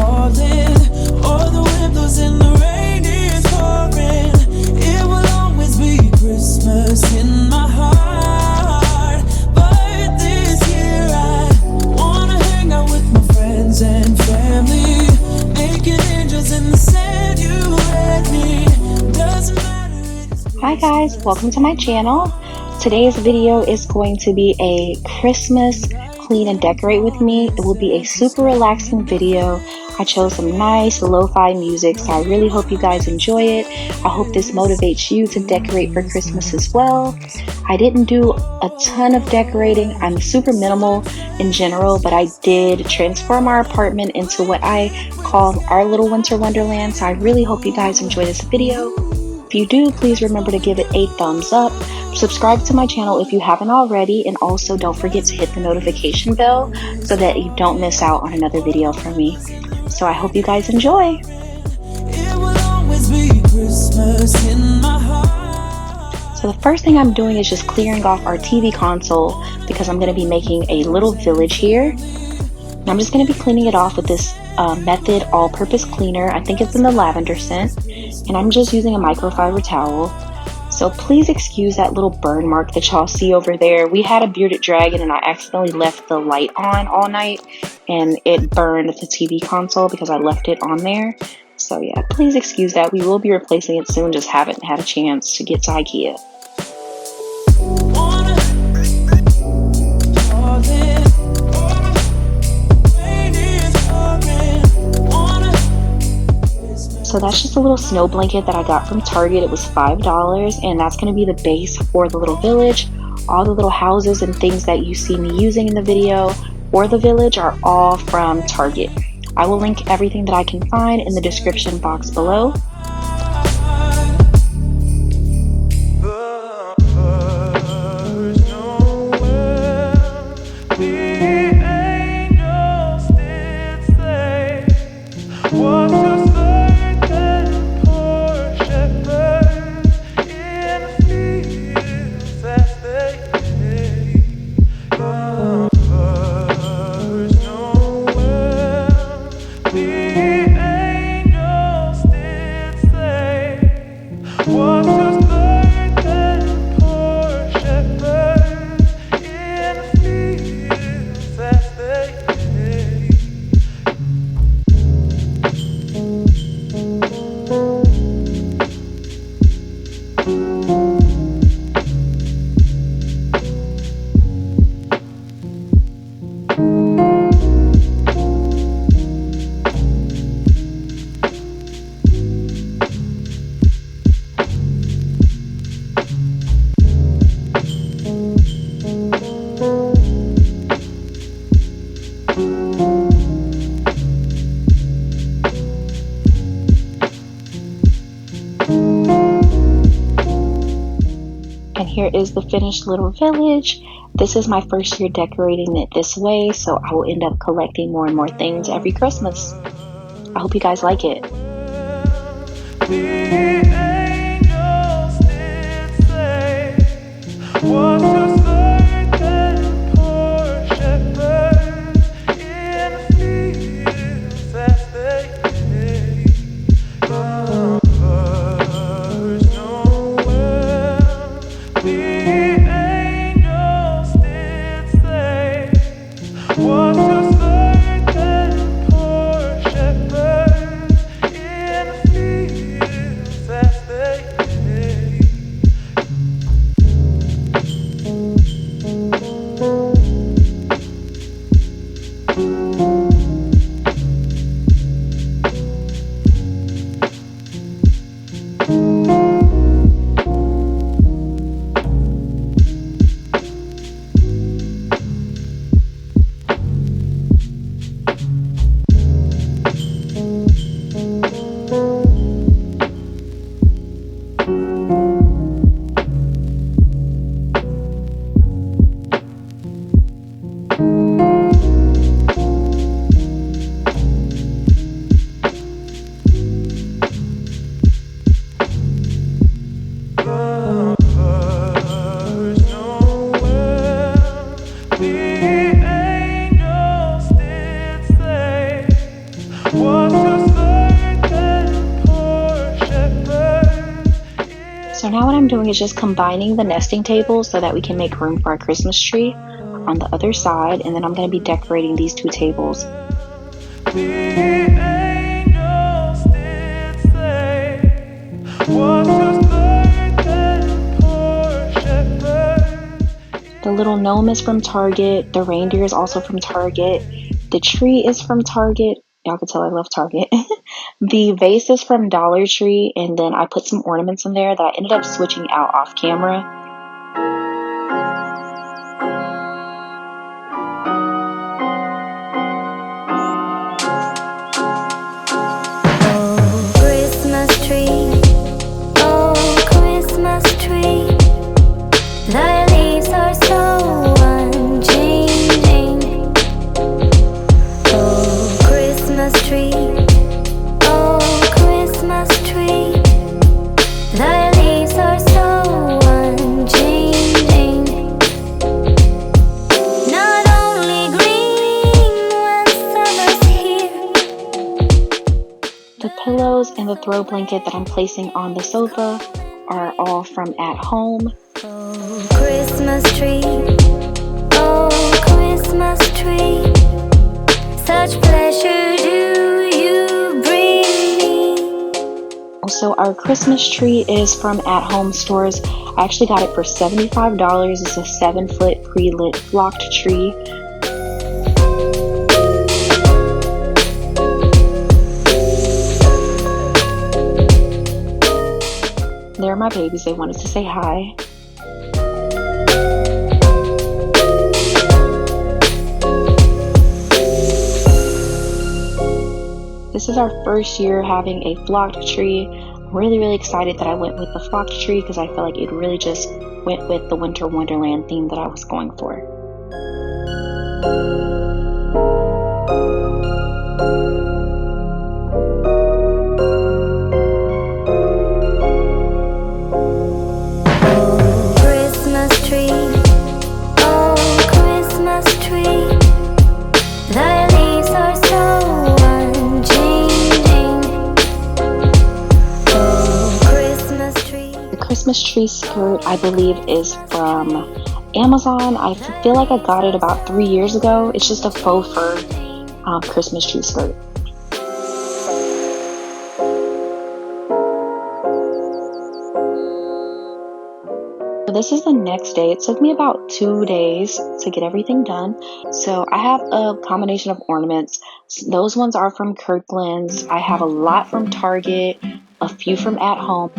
falling, or the wind blows and the rain is pouring. It will always be Christmas in my heart. But this year I wanna hang out with my friends and family, making angels in the sand. You and me, doesn't matter. Hi guys, welcome to my channel. Today's video is going to be a Christmas clean and decorate with me. It will be a super relaxing video. I chose some nice lo-fi music, so I really hope you guys enjoy it. I hope this motivates you to decorate for Christmas as well. I didn't do a ton of decorating. I'm super minimal in general, but I did transform our apartment into what I call our little winter wonderland, so I really hope you guys enjoy this video. If you do, please remember to give it a thumbs up. Subscribe to my channel if you haven't already, and also don't forget to hit the notification bell so that you don't miss out on another video from me. So I hope you guys enjoy. It will always be Christmas in my heart. So the first thing I'm doing is just clearing off our TV console because I'm going to be making a little village here. And I'm just going to be cleaning it off with this Method all-purpose cleaner. I think it's in the lavender scent, and I'm just using a microfiber towel. So please excuse that little burn mark that y'all see over there. We had a bearded dragon and I accidentally left the light on all night and it burned the TV console because I left it on there. So yeah, please excuse that. We will be replacing it soon, just haven't had a chance to get to IKEA. So that's just a little snow blanket that I got from Target. It was $5, and that's going to be the base for the little village. All the little houses and things that you see me using in the video for the village are all from Target. I will link everything that I can find in the description box below. And here is the finished little village. This is my first year decorating it this way, so I will end up collecting more and more things every Christmas. I hope you guys like it. doing is just combining the nesting tables so that we can make room for our Christmas tree on the other side, and then I'm going to be decorating these two tables. The angels did say, "Watch us birth and poor shepherd." The little gnome is from Target. The reindeer is also from Target. The tree is from Target. Y'all can tell I love Target. The vase is from Dollar Tree, and then I put some ornaments in there that I ended up switching out off camera. Oh, Christmas tree, oh, Christmas tree, thy leaves are so unchanging. Oh, Christmas tree, oh, Christmas tree, thy leaves are so unchanging. Not only green when summer's here. The pillows and the throw blanket that I'm placing on the sofa are all from at home. Oh, Christmas tree, oh, Christmas tree, such pleasure do you bring me. Also, our Christmas tree is from At Home Stores. I actually got it for $75. It's a 7-foot pre-lit flocked tree. There are my babies. They wanted to say hi. This is our first year having a flocked tree. I'm really excited that I went with the flocked tree because I feel like it really just went with the Winter Wonderland theme that I was going for. Oh, Christmas tree, oh, Christmas tree, thy leaves are so unchanging. Oh, Christmas tree. The Christmas tree skirt, I believe, is from Amazon. I feel like I got it about 3 years ago. It's just a faux fur Christmas tree skirt. So this is the next day. It took me about 2 days to get everything done. So I have a combination of ornaments. Those ones are from Kirkland's. I have a lot from Target, a few from At Home.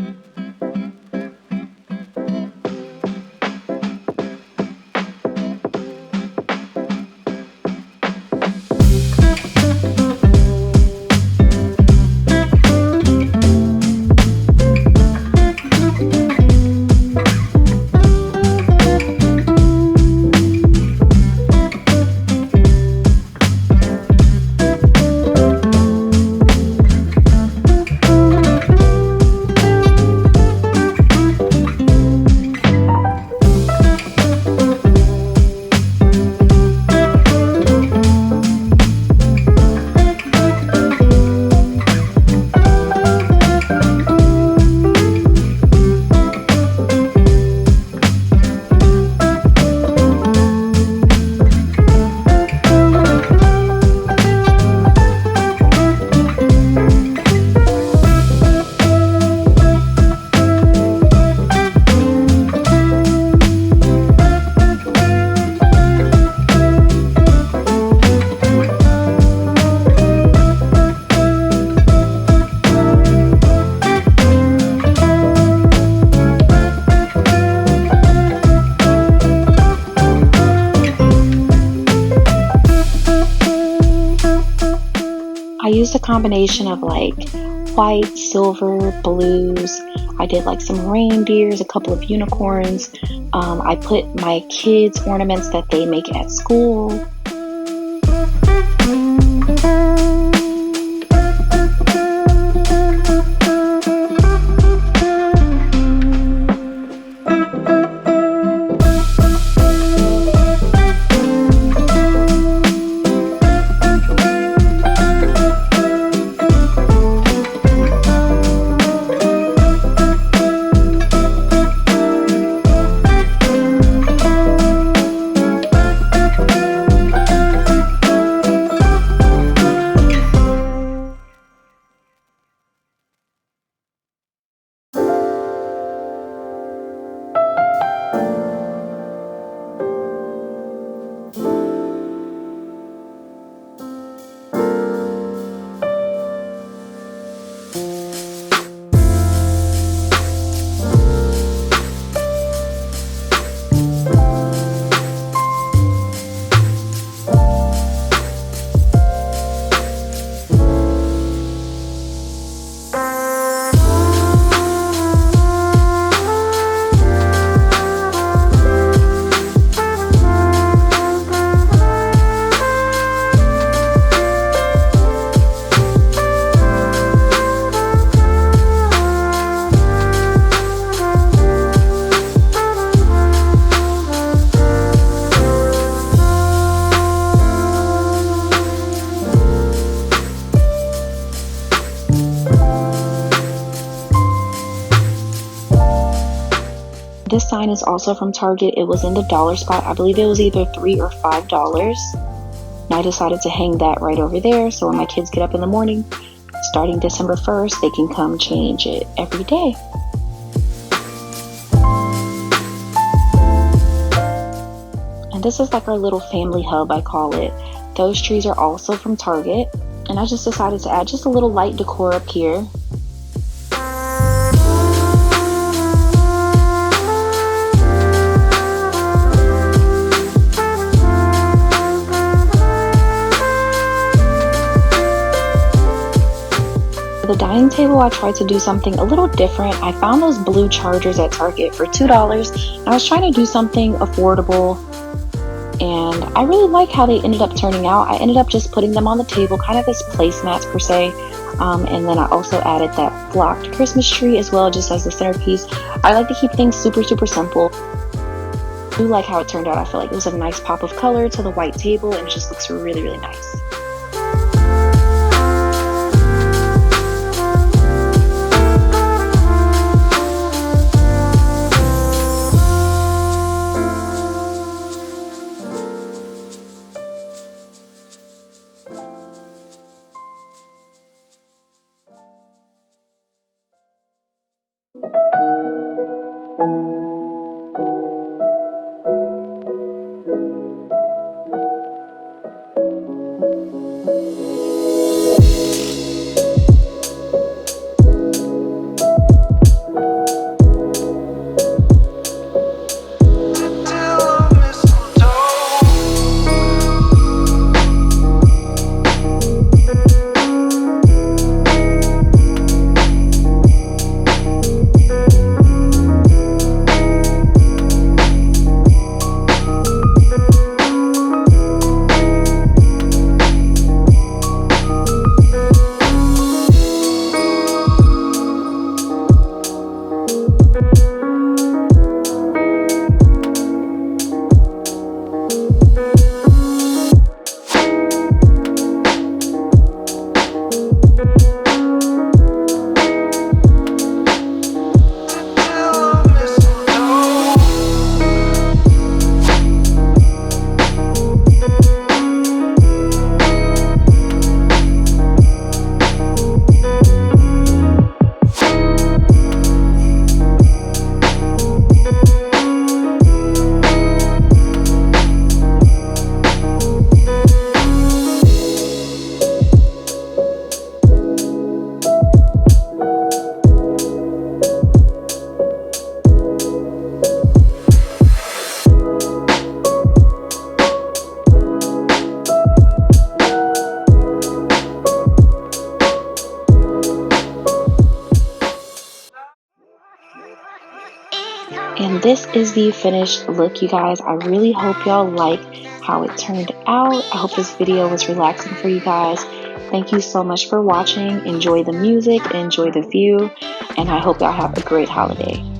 I used a combination of like white, silver, blues. I did like some reindeers, a couple of unicorns. I put my kids' ornaments that they make at school. sign is also from Target. It was in the dollar spot. I believe it was either $3 or $5. And I decided to hang that right over there, so when my kids get up in the morning, starting December 1st, they can come change it every day. And this is like our little family hub, I call it. Those trees are also from Target. And I just decided to add just a little light decor up here. For the dining table, I tried to do something a little different. I found those blue chargers at Target for $2. And I was trying to do something affordable. And I really like how they ended up turning out. I ended up just putting them on the table, kind of as placemats per se. And then I also added that blocked Christmas tree as well, just as the centerpiece. I like to keep things super, super simple. I do like how it turned out. I feel like it was a nice pop of color to the white table, and it just looks really, really nice. And this is the finished look, you guys. I really hope y'all like how it turned out. I hope this video was relaxing for you guys. Thank you so much for watching. Enjoy the music, enjoy the view, and I hope y'all have a great holiday.